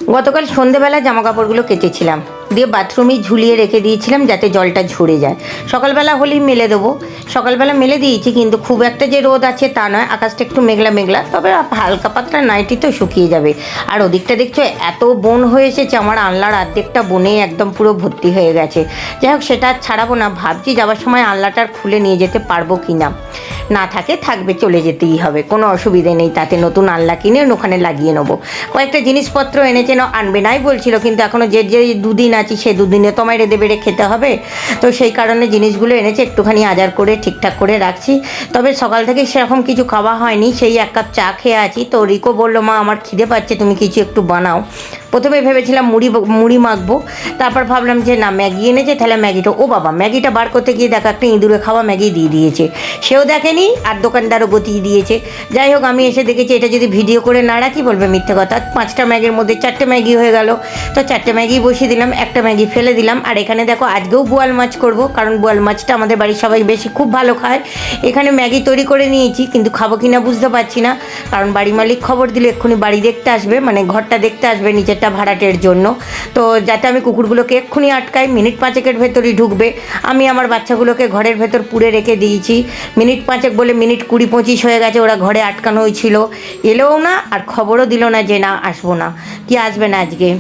গতকাল সন্ধেবেলা জামাকাপড়গুলো কেচেছিলাম, দিয়ে বাথরুমেই ঝুলিয়ে রেখে দিয়েছিলাম যাতে জলটা ঝরে যায়। সকালবেলা হলেই মেলে দেবো। সকালবেলা মেলে দিয়েছি, কিন্তু খুব একটা যে রোদ আছে তা নয়, আকাশটা একটু মেঘলা মেঘলা, তবে হালকা পাতলা নাইটি তো শুকিয়ে যাবে। আর ওদিকটা দেখছো এত বন হয়ে এসেছে, আমার আনলার অর্ধেকটা বনে একদম পুরো ভর্তি হয়ে গেছে। যাই হোক, সেটা আর ছাড়াবো না, ভাবছি যাওয়ার সময় আনলাটার খুলে নিয়ে যেতে পারবো কি না। না থাকে থাকবে, চলে যেতেই হবে, কোনো অসুবিধে নেই, তাতে নতুন আনলা কিনে ওখানে লাগিয়ে নেবো। কয়েকটা জিনিসপত্র এনেছে, আনবে নাই বলছিল, কিন্তু এখনও যে দুদিন আছি সে দুদিনে তোমায় রেঁধে বেড়ে খেতে হবে, তো সেই কারণে জিনিসগুলো এনেছে, একটুখানি আজার করে ঠিকঠাক করে রাখছি। তবে সকাল থেকে সেরকম কিছু খাওয়া হয়নি, সেই এক কাপ চা খেয়ে আছি। তো রিকো বললো, মা আমার খিদে পাচ্ছে, তুমি কিছু একটু বানাও। প্রথমে ভেবেছিলাম মুড়ি মাখবো, তারপর ভাবলাম যে না, ম্যাগি এনেছে, তাহলে ম্যাগিটা, ও বাবা, ম্যাগিটা বার করতে গিয়ে দেখা একটা ইঁদুরে খাওয়া ম্যাগি দিয়ে দিয়েছে, সেও দেখেনি আর দোকানদারও গতিয়ে দিয়েছে। যাই হোক, আমি এসে দেখেছি এটা যদি ভিডিও করে না রাখি বলবে মিথ্যে কথা। 5টা ম্যাগির মধ্যে 4টে ম্যাগি হয়ে গেল, তো 4টে ম্যাগি বসিয়ে দিলাম, একটা ম্যাগি ফেলে দিলাম। আর এখানে দেখো আজকেও বোয়াল মাছ করব, কারণ বোয়াল মাছটা আমাদের বাড়ির সবাই বেশি খুব ভালো খায়। এখানে ম্যাগি তৈরি করে নিয়েছি, কিন্তু খাবো কি না বুঝতে পারছি না, কারণ বাড়ি মালিক খবর দিলে এক্ষুনি বাড়ি দেখতে আসবে, মানে ঘরটা দেখতে আসবে নিচেরটা ভাড়াটের জন্য। তো যাতে আমি কুকুরগুলোকে এক্ষুনি আটকাই, মিনিট 5-এর ভেতরই ঢুকবে। আমি আমার বাচ্চাগুলোকে ঘরের ভেতর পুরে রেখে দিয়েছি, মিনিট 5 বলে মিনিট 20-25 হয়ে গেছে, ওরা ঘরে আটকানো হয়েছিল, এলোও না আর খবরও দিল না যে না আসবো না, কি আসবে না আজকে।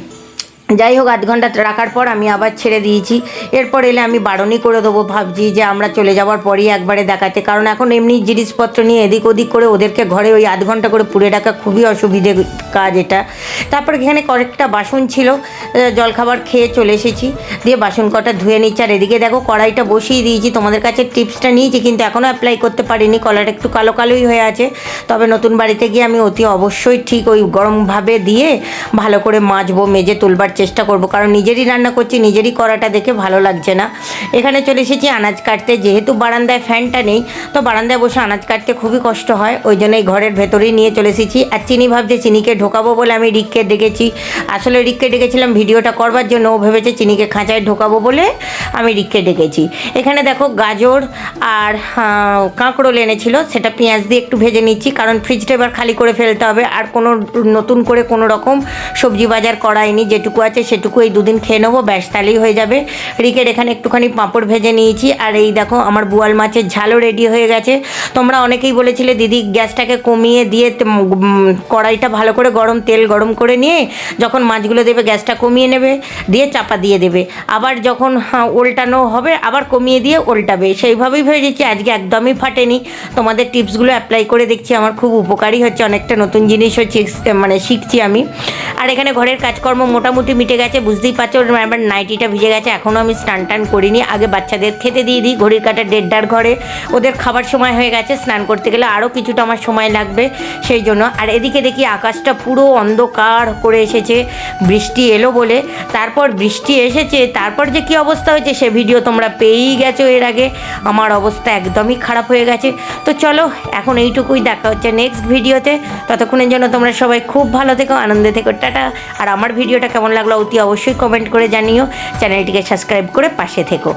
যাই হোক, আধ ঘন্টা রাখার পর আমি আবার ছেড়ে দিয়েছি। এরপর এলে আমি বারণই করে দেবো, ভাবছি যে আমরা চলে যাওয়ার পরই একবারে দেখাতে, কারণ এখন এমনি জিনিসপত্র নিয়ে এদিক ওদিক করে ওদেরকে ঘরে ওই আধ ঘন্টা করে পুড়ে রাখা খুবই অসুবিধে কাজ এটা। তারপর এখানে কয়েকটা বাসন ছিল, জলখাবার খেয়ে চলে এসেছি, দিয়ে বাসন কটা ধুয়ে নিচ্ছি। আর এদিকে দেখো কড়াইটা বসিয়ে দিয়েছি, তোমাদের কাছে টিপসটা নিয়েছি কিন্তু এখনও অ্যাপ্লাই করতে পারিনি, কলাটা একটু কালো কালোই হয়ে আছে। তবে নতুন বাড়িতে গিয়ে আমি অতি অবশ্যই ঠিক ওই গরমভাবে দিয়ে ভালো করে মাজবো, মেজে তুলবার চেষ্টা করব, কারণ নিজেরই রান্না করছি, নিজেরই করাটা দেখে ভালো লাগছে না। এখানে চলে এসেছি আনাজ কাটতে, যেহেতু বারান্দায় ফ্যানটা নেই, তো বারান্দায় বসে আনাজ কাটতে খুবই কষ্ট হয়, ওই জন্যই ঘরের ভেতরেই নিয়ে চলে এসেছি। আর চিনি ভাবছে চিনিকে ঢোকাবো বলে আমি রিককে ডেকেছি, আসলে রিককে ডেকেছিলাম ভিডিওটা করবার জন্য, ও ভেবেছে চিনিকে খাঁচায় ঢোকাবো বলে আমি রিককে ডেকেছি। এখানে দেখো গাজর আর কাঁকরোল এনেছিল, সেটা পেঁয়াজ দিয়ে একটু ভেজে নিচ্ছি, কারণ ফ্রিজটা এবার খালি করে ফেলতে হবে, আর কোনো নতুন করে কোনো রকম সবজি বাজার করাইনি, যেটুকু আছে সেটুকু এই দুদিন খেয়ে নেবো, ব্যাস তাহলেই হয়ে যাবে। রিকের এখানে একটুখানি পাঁপড় ভেজে নিয়েছি। আর এই দেখো আমার বোয়াল মাছের ঝালও রেডি হয়ে গেছে। তোমরা অনেকেই বলেছিলে দিদি গ্যাসটাকে কমিয়ে দিয়ে কড়াইটা ভালো করে তেল গরম করে নিয়ে যখন মাছগুলো দেবে গ্যাসটা কমিয়ে নেবে, দিয়ে চাপা দিয়ে দেবে, আবার যখন উল্টানো হবে আবার কমিয়ে দিয়ে উল্টাবে, সেইভাবেই ভেজেছি, আজকে একদমই ফাটেনি। তোমাদের টিপসগুলো অ্যাপ্লাই করে দেখছি, আমার খুব উপকারী হচ্ছে, অনেকটা নতুন জিনিসও মানে শিখছি আমি। আর এখানে ঘরের কাজকর্ম মোটামুটি মিটে গেছে, বুঝতেই পারছো আমার নাইটিটা ভিজে গেছে, এখনও আমি স্নান টান করিনি, আগে বাচ্চাদের খেতে দিয়ে দিই, ঘড়ির কাঁটা 1:30 ঘরে ওদের খাবার সময় হয়ে গেছে, স্নান করতে গেলে আরও কিছুটা আমার সময় লাগবে সেই জন্য। আর এদিকে দেখি আকাশটা পুরো অন্ধকার করে এসেছে, বৃষ্টি এলো বলে, তারপর বৃষ্টি এসেছে, তারপর যে কী অবস্থা হয়েছে সে ভিডিও তোমরা পেয়েই গেছো এর আগে, আমার অবস্থা একদমই খারাপ হয়ে গেছে। তো চলো এখন এইটুকুই, দেখা হচ্ছে নেক্সট ভিডিওতে, ততক্ষণের জন্য তোমরা সবাই খুব ভালো থেকো, আনন্দে থেকো, টাটা। আর আমার ভিডিওটা কেমন লাগলো অতি অবশ্যই কমেন্ট করে জানিও, চ্যানেলটিকে সাবস্ক্রাইব করে পাশে থেকো।